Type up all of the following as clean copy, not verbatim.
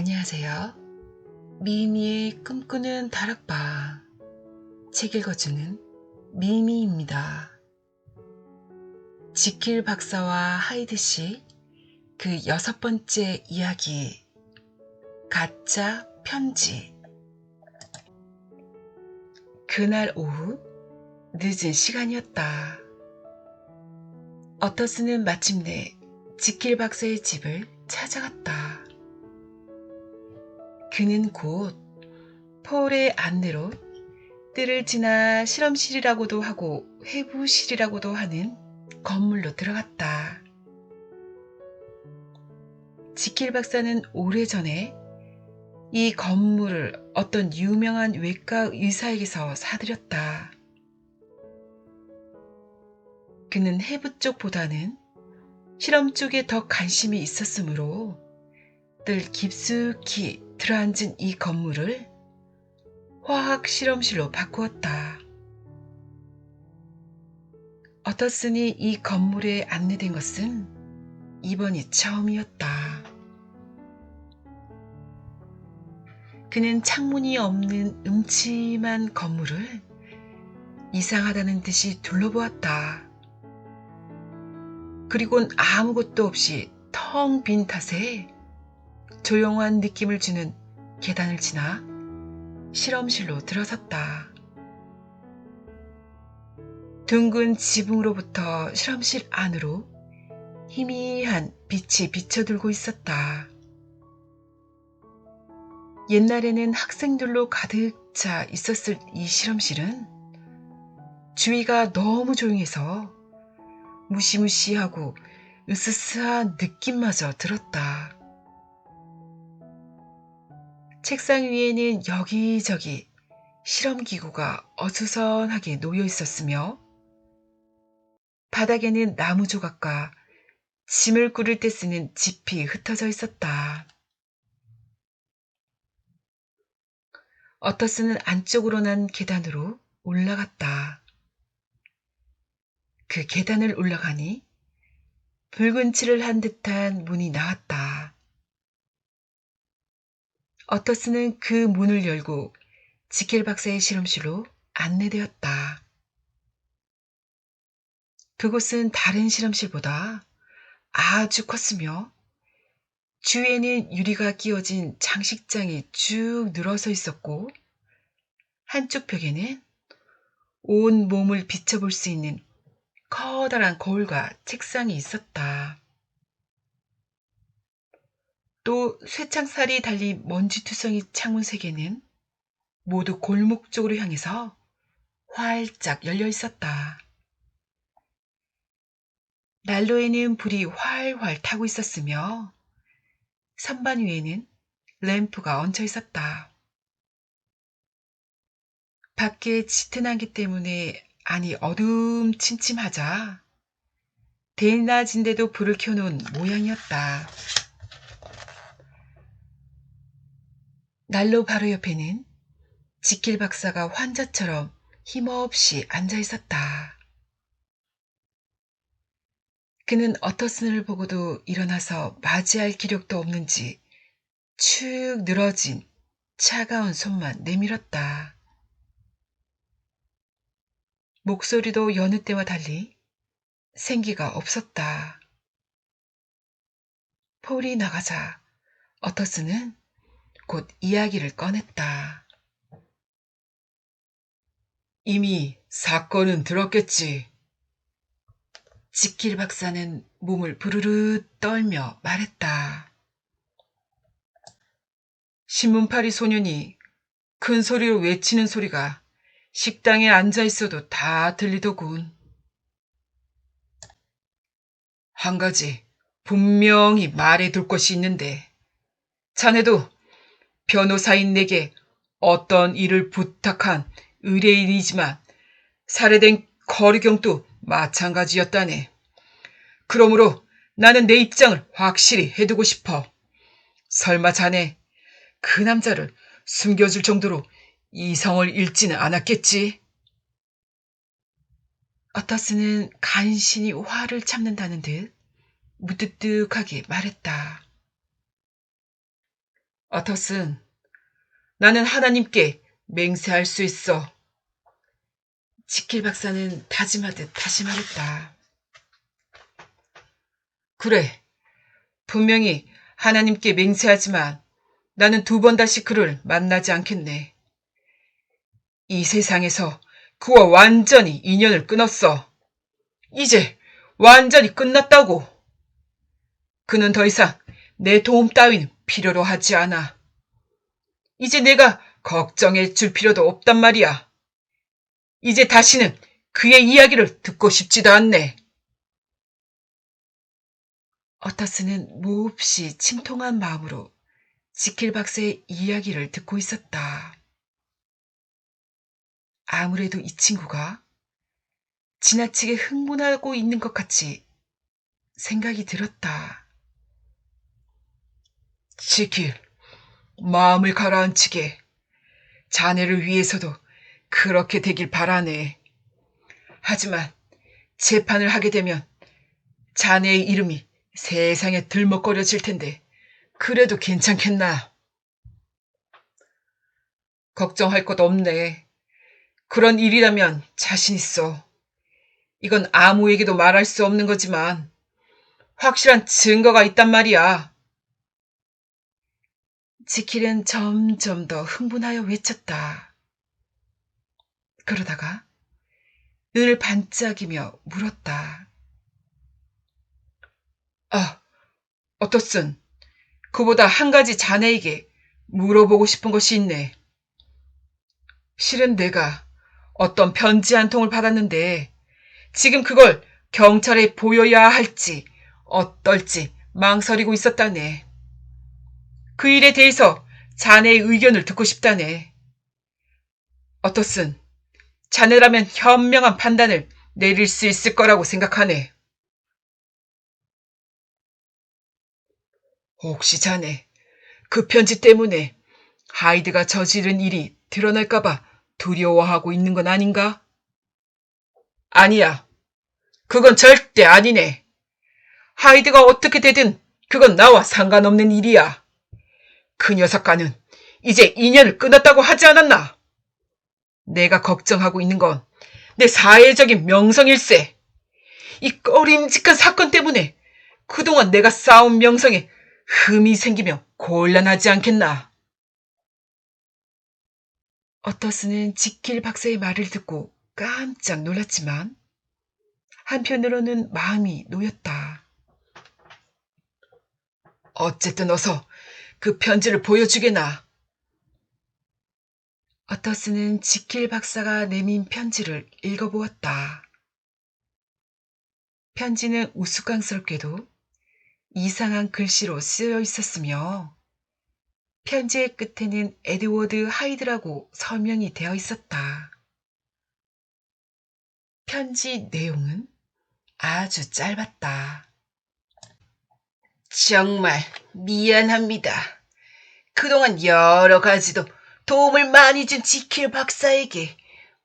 안녕하세요. 미미의 꿈꾸는 다락방 책 읽어주는 미미입니다. 지킬 박사와 하이드 씨 그 6번째 이야기 가짜 편지. 그날 오후 늦은 시간이었다. 어터스는 마침내 지킬 박사의 집을 찾아갔다. 그는 곧 폴의 안내로 뜰을 지나 실험실이라고도 하고 회부실이라고도 하는 건물로 들어갔다. 지킬 박사는 오래전에 이 건물을 어떤 유명한 외과 의사에게서 사들였다. 그는 해부 쪽보다는 실험 쪽에 더 관심이 있었으므로 늘 깊숙이 들어앉은 이 건물을 화학 실험실로 바꾸었다. 어터슨이 이 건물에 안내된 것은 이번이 처음이었다. 그는 창문이 없는 음침한 건물을 이상하다는 듯이 둘러보았다. 그리곤 아무것도 없이 텅 빈 탓에 조용한 느낌을 주는 계단을 지나 실험실로 들어섰다. 둥근 지붕으로부터 실험실 안으로 희미한 빛이 비쳐들고 있었다. 옛날에는 학생들로 가득 차 있었을 이 실험실은 주위가 너무 조용해서 무시무시하고 으스스한 느낌마저 들었다. 책상 위에는 여기저기 실험기구가 어수선하게 놓여 있었으며 바닥에는 나무 조각과 짐을 꾸릴 때 쓰는 짚이 흩어져 있었다. 어터슨은 안쪽으로 난 계단으로 올라갔다. 그 계단을 올라가니 붉은 칠을 한 듯한 문이 나왔다. 어터슨은 그 문을 열고 지켈 박사의 실험실로 안내되었다. 그곳은 다른 실험실보다 아주 컸으며 주위에는 유리가 끼워진 장식장이 쭉 늘어서 있었고 한쪽 벽에는 온 몸을 비춰볼 수 있는 커다란 거울과 책상이 있었다. 또 쇠창살이 달린 먼지투성이 창문 3개는 모두 골목 쪽으로 향해서 활짝 열려 있었다. 난로에는 불이 활활 타고 있었으며 선반 위에는 램프가 얹혀 있었다. 밖에 짙은 안개 때문에 안이 어둠침침하자 대낮인데도 불을 켜놓은 모양이었다. 난로 바로 옆에는 지킬 박사가 환자처럼 힘없이 앉아 있었다. 그는 어터슨을 보고도 일어나서 맞이할 기력도 없는지 축 늘어진 차가운 손만 내밀었다. 목소리도 여느 때와 달리 생기가 없었다. 폴이 나가자 어터슨은 곧 이야기를 꺼냈다. 이미 사건은 들었겠지. 지킬 박사는 몸을 부르르 떨며 말했다. 신문파리 소년이 큰 소리로 외치는 소리가 식당에 앉아 있어도 다 들리더군. 한 가지 분명히 말해둘 것이 있는데 자네도 변호사인 내게 어떤 일을 부탁한 의뢰인이지만 살해된 거류경도 마찬가지였다네. 그러므로 나는 내 입장을 확실히 해두고 싶어. 설마 자네 그 남자를 숨겨줄 정도로 이성을 잃지는 않았겠지? 어터스는 간신히 화를 참는다는 듯 무뚝뚝하게 말했다. 어터슨, 나는 하나님께 맹세할 수 있어. 지킬 박사는 다짐하듯 다시 말했다. 그래, 분명히 하나님께 맹세하지만 나는 두 번 다시 그를 만나지 않겠네. 이 세상에서 그와 완전히 인연을 끊었어. 이제 완전히 끝났다고. 그는 더 이상 내 도움 따윈 필요로 하지 않아. 이제 내가 걱정해 줄 필요도 없단 말이야. 이제 다시는 그의 이야기를 듣고 싶지도 않네. 어터스는 몹시 침통한 마음으로 지킬 박사의 이야기를 듣고 있었다. 아무래도 이 친구가 지나치게 흥분하고 있는 것 같이 생각이 들었다. 지킬, 마음을 가라앉히게. 자네를 위해서도 그렇게 되길 바라네. 하지만 재판을 하게 되면 자네의 이름이 세상에 들먹거려질 텐데 그래도 괜찮겠나? 걱정할 것 없네. 그런 일이라면 자신 있어. 이건 아무에게도 말할 수 없는 거지만 확실한 증거가 있단 말이야. 지킬은 점점 더 흥분하여 외쳤다. 그러다가 눈을 반짝이며 물었다. 아, 어떻슨, 그보다 한 가지 자네에게 물어보고 싶은 것이 있네. 실은 내가 어떤 편지 한 통을 받았는데 지금 그걸 경찰에 보여야 할지 어떨지 망설이고 있었다네. 그 일에 대해서 자네의 의견을 듣고 싶다네. 어떻슨, 자네라면 현명한 판단을 내릴 수 있을 거라고 생각하네. 혹시 자네, 그 편지 때문에 하이드가 저지른 일이 드러날까봐 두려워하고 있는 건 아닌가? 아니야. 그건 절대 아니네. 하이드가 어떻게 되든 그건 나와 상관없는 일이야. 그 녀석과는 이제 인연을 끊었다고 하지 않았나? 내가 걱정하고 있는 건 내 사회적인 명성일세. 이 꺼림직한 사건 때문에 그동안 내가 쌓은 명성에 흠이 생기며 곤란하지 않겠나? 어터스는 지킬 박사의 말을 듣고 깜짝 놀랐지만 한편으로는 마음이 놓였다. 어쨌든 어서 그 편지를 보여주게나. 어터스는 지킬 박사가 내민 편지를 읽어보았다. 편지는 우스꽝스럽게도 이상한 글씨로 쓰여 있었으며 편지의 끝에는 에드워드 하이드라고 서명이 되어 있었다. 편지 내용은 아주 짧았다. 정말 미안합니다. 그동안 여러 가지도 도움을 많이 준 지킬 박사에게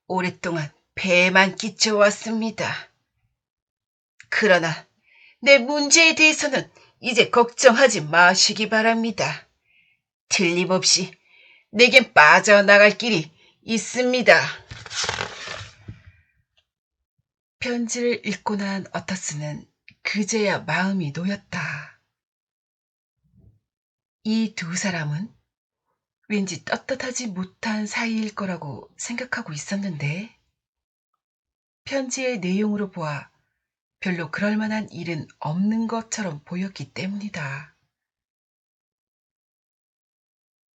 오랫동안 배만 끼쳐왔습니다. 그러나 내 문제에 대해서는 이제 걱정하지 마시기 바랍니다. 틀림없이 내겐 빠져나갈 길이 있습니다. 편지를 읽고 난 어터스는 그제야 마음이 놓였다. 이 두 사람은 왠지 떳떳하지 못한 사이일 거라고 생각하고 있었는데 편지의 내용으로 보아 별로 그럴 만한 일은 없는 것처럼 보였기 때문이다.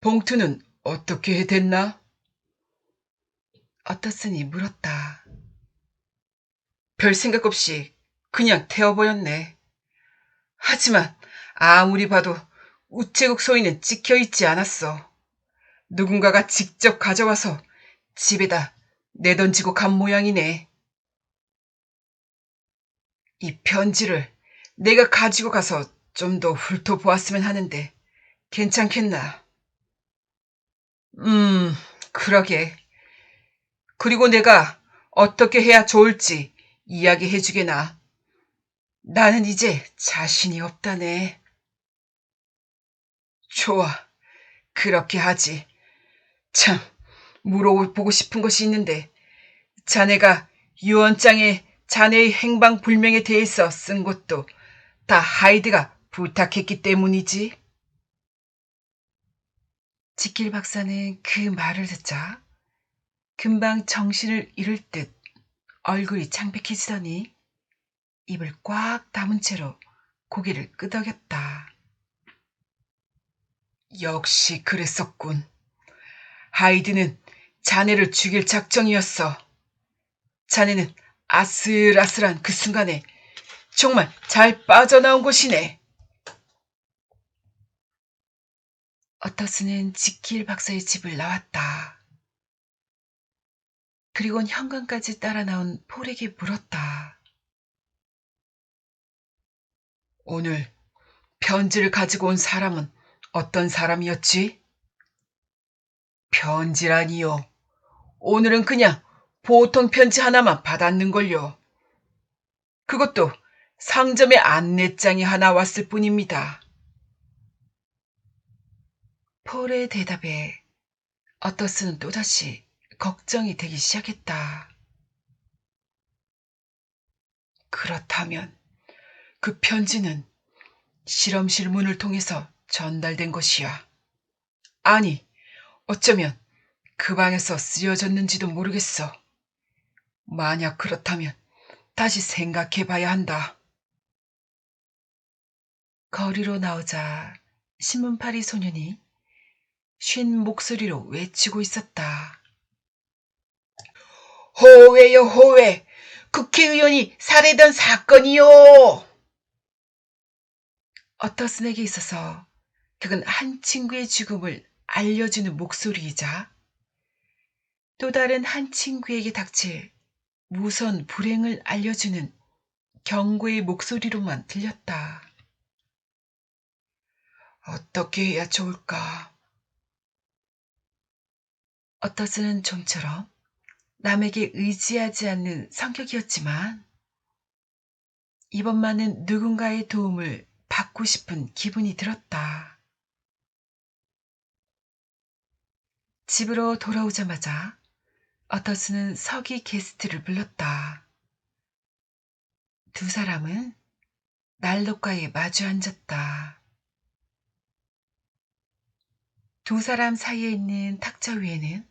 봉투는 어떻게 됐나? 어터슨이 물었다. 별 생각 없이 그냥 태워버렸네. 하지만 아무리 봐도 우체국 소인은 찍혀있지 않았어. 누군가가 직접 가져와서 집에다 내던지고 간 모양이네. 이 편지를 내가 가지고 가서 좀 더 훑어보았으면 하는데 괜찮겠나? 그러게. 그리고 내가 어떻게 해야 좋을지 이야기해주게나. 나는 이제 자신이 없다네. 좋아. 그렇게 하지. 참, 물어보고 싶은 것이 있는데 자네가 유언장에 자네의 행방 불명에 대해서 쓴 것도 다 하이드가 부탁했기 때문이지. 지킬 박사는 그 말을 듣자 금방 정신을 잃을 듯 얼굴이 창백해지더니 입을 꽉 다문 채로 고개를 끄덕였다. 역시 그랬었군. 하이드는 자네를 죽일 작정이었어. 자네는 아슬아슬한 그 순간에 정말 잘 빠져나온 것이네. 어터스는 지킬 박사의 집을 나왔다. 그리곤 현관까지 따라 나온 폴에게 물었다. 오늘 편지를 가지고 온 사람은 어떤 사람이었지? 편지라니요. 오늘은 그냥 보통 편지 하나만 받았는걸요. 그것도 상점에 안내장이 하나 왔을 뿐입니다. 폴의 대답에 어터스는 또다시 걱정이 되기 시작했다. 그렇다면 그 편지는 실험실 문을 통해서 전달된 것이야. 아니, 어쩌면 그 방에서 쓰여졌는지도 모르겠어. 만약 그렇다면 다시 생각해 봐야 한다. 거리로 나오자 신문파리 소년이 쉰 목소리로 외치고 있었다. 호외요, 호외! 국회의원이 살해된 사건이요! 어터슨에게 있어서 그건 한 친구의 죽음을 알려주는 목소리이자 또 다른 한 친구에게 닥칠 무선 불행을 알려주는 경고의 목소리로만 들렸다. 어떻게 해야 좋을까? 어터슨은 좀처럼 남에게 의지하지 않는 성격이었지만 이번만은 누군가의 도움을 받고 싶은 기분이 들었다. 집으로 돌아오자마자 어터슨은 서기 게스트를 불렀다. 두 사람은 난로가에 마주 앉았다. 두 사람 사이에 있는 탁자 위에는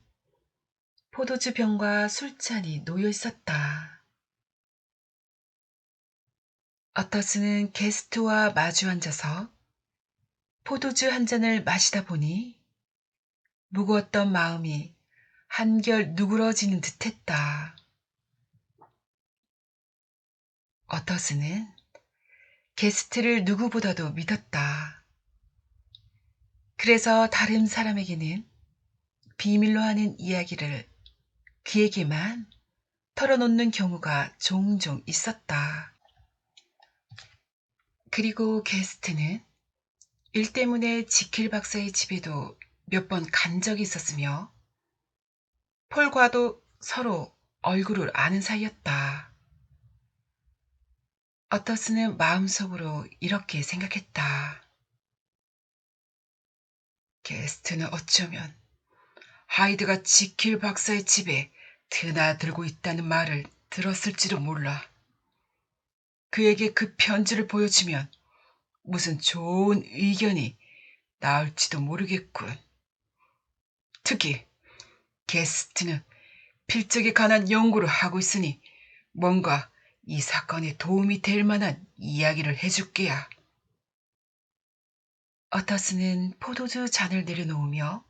포도주 병과 술잔이 놓여 있었다. 어터슨은 게스트와 마주 앉아서 포도주 한 잔을 마시다 보니 무거웠던 마음이 한결 누그러지는 듯했다. 어터슨은 게스트를 누구보다도 믿었다. 그래서 다른 사람에게는 비밀로 하는 이야기를 그에게만 털어놓는 경우가 종종 있었다. 그리고 게스트는 일 때문에 지킬 박사의 집에도 몇 번 간 적이 있었으며 폴과도 서로 얼굴을 아는 사이였다. 어터슨은 마음속으로 이렇게 생각했다. 게스트는 어쩌면 하이드가 지킬 박사의 집에 드나들고 있다는 말을 들었을지도 몰라. 그에게 그 편지를 보여주면 무슨 좋은 의견이 나올지도 모르겠군. 특히 게스트는 필적에 관한 연구를 하고 있으니 뭔가 이 사건에 도움이 될 만한 이야기를 해줄게야. 어터슨은 포도주 잔을 내려놓으며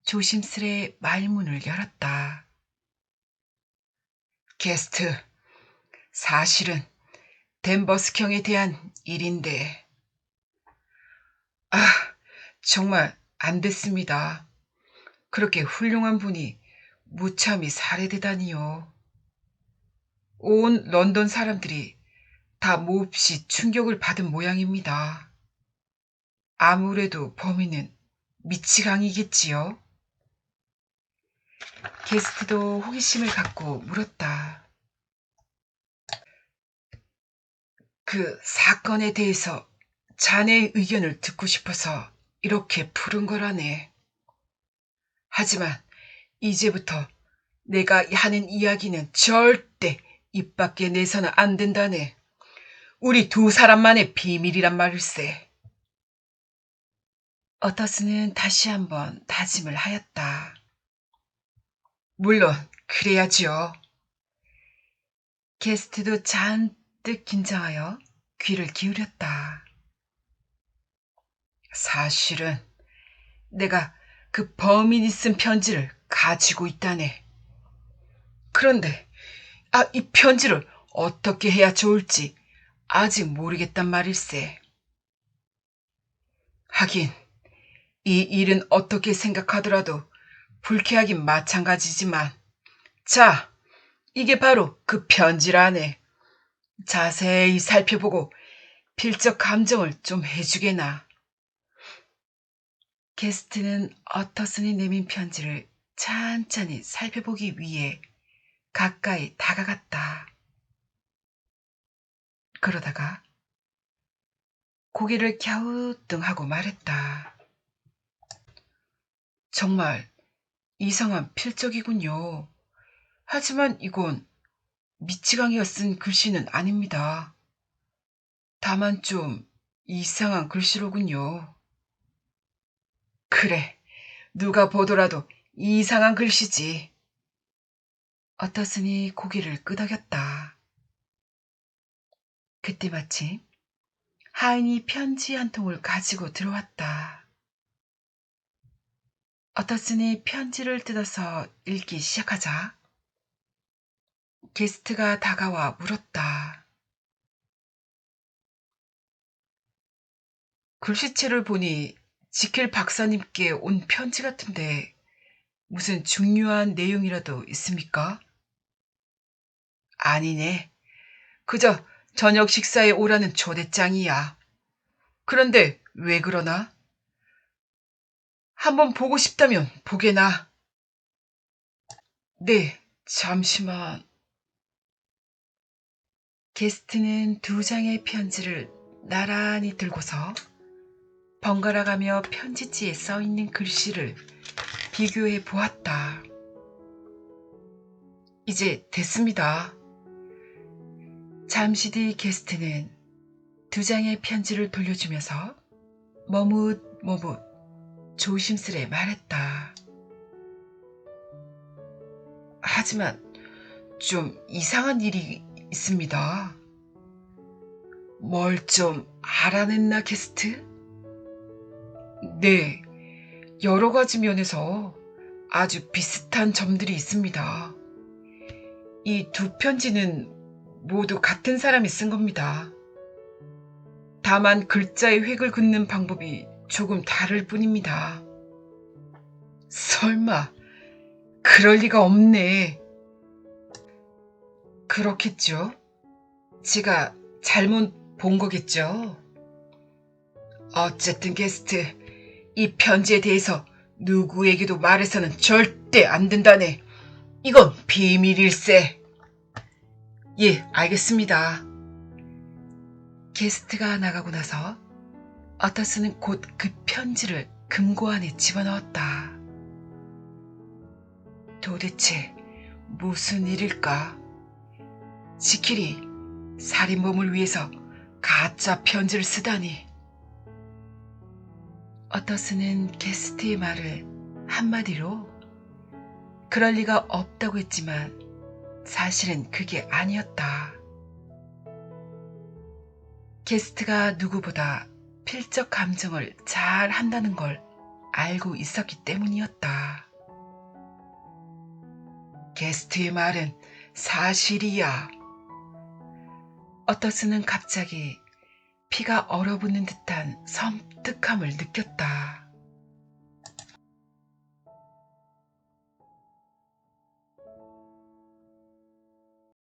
조심스레 말문을 열었다. 게스트, 사실은 댄버스경에 대한 일인데. 아, 정말 안 됐습니다. 그렇게 훌륭한 분이 무참히 살해되다니요. 온 런던 사람들이 다 몹시 충격을 받은 모양입니다. 아무래도 범인은 미치광이겠지요. 게스트도 호기심을 갖고 물었다. 그 사건에 대해서 자네의 의견을 듣고 싶어서 이렇게 푸른 거라네. 하지만 이제부터 내가 하는 이야기는 절대 입 밖에 내서는 안 된다네. 우리 두 사람만의 비밀이란 말일세. 어터스는 다시 한번 다짐을 하였다. 물론 그래야지요. 게스트도 잔뜩 긴장하여 귀를 기울였다. 사실은 내가 그 범인이 쓴 편지를 가지고 있다네. 그런데 이 편지를 어떻게 해야 좋을지 아직 모르겠단 말일세. 하긴 이 일은 어떻게 생각하더라도 불쾌하긴 마찬가지지만, 자, 이게 바로 그 편지라네. 자세히 살펴보고 필적 감정을 좀 해주게나. 게스트는 어터슨이 내민 편지를 찬찬히 살펴보기 위해 가까이 다가갔다. 그러다가 고개를 갸우뚱하고 말했다. 정말 이상한 필적이군요. 하지만 이건 미치광이가 쓴 글씨는 아닙니다. 다만 좀 이상한 글씨로군요. 그래, 누가 보더라도 이상한 글씨지. 어터슨이 고개를 끄덕였다. 그때 마침 하인이 편지 한 통을 가지고 들어왔다. 어터슨이 편지를 뜯어서 읽기 시작하자 게스트가 다가와 물었다. 글씨체를 보니 지킬 박사님께 온 편지 같은데 무슨 중요한 내용이라도 있습니까? 아니네. 그저 저녁 식사에 오라는 초대장이야. 그런데 왜 그러나? 한번 보고 싶다면 보게나. 네, 잠시만. 게스트는 두 장의 편지를 나란히 들고서 번갈아가며 편지지에 써있는 글씨를 비교해 보았다. 이제 됐습니다. 잠시 뒤 게스트는 두 장의 편지를 돌려주면서 머뭇머뭇 조심스레 말했다. 하지만 좀 이상한 일이 있습니다. 뭘 좀 알아냈나, 게스트? 네, 여러 가지 면에서 아주 비슷한 점들이 있습니다. 이 두 편지는 모두 같은 사람이 쓴 겁니다. 다만 글자의 획을 긋는 방법이 조금 다를 뿐입니다. 설마, 그럴 리가 없네. 그렇겠죠. 제가 잘못 본 거겠죠. 어쨌든 게스트, 이 편지에 대해서 누구에게도 말해서는 절대 안 된다네. 이건 비밀일세. 예, 알겠습니다. 게스트가 나가고 나서 어터슨은 곧 그 편지를 금고 안에 집어넣었다. 도대체 무슨 일일까? 지킬이 살인범을 위해서 가짜 편지를 쓰다니. 어터슨은 게스트의 말을 한마디로 그럴 리가 없다고 했지만 사실은 그게 아니었다. 게스트가 누구보다 필적 감정을 잘 한다는 걸 알고 있었기 때문이었다. 게스트의 말은 사실이야. 어터슨은 갑자기 피가 얼어붙는 듯한 섬뜩함을 느꼈다.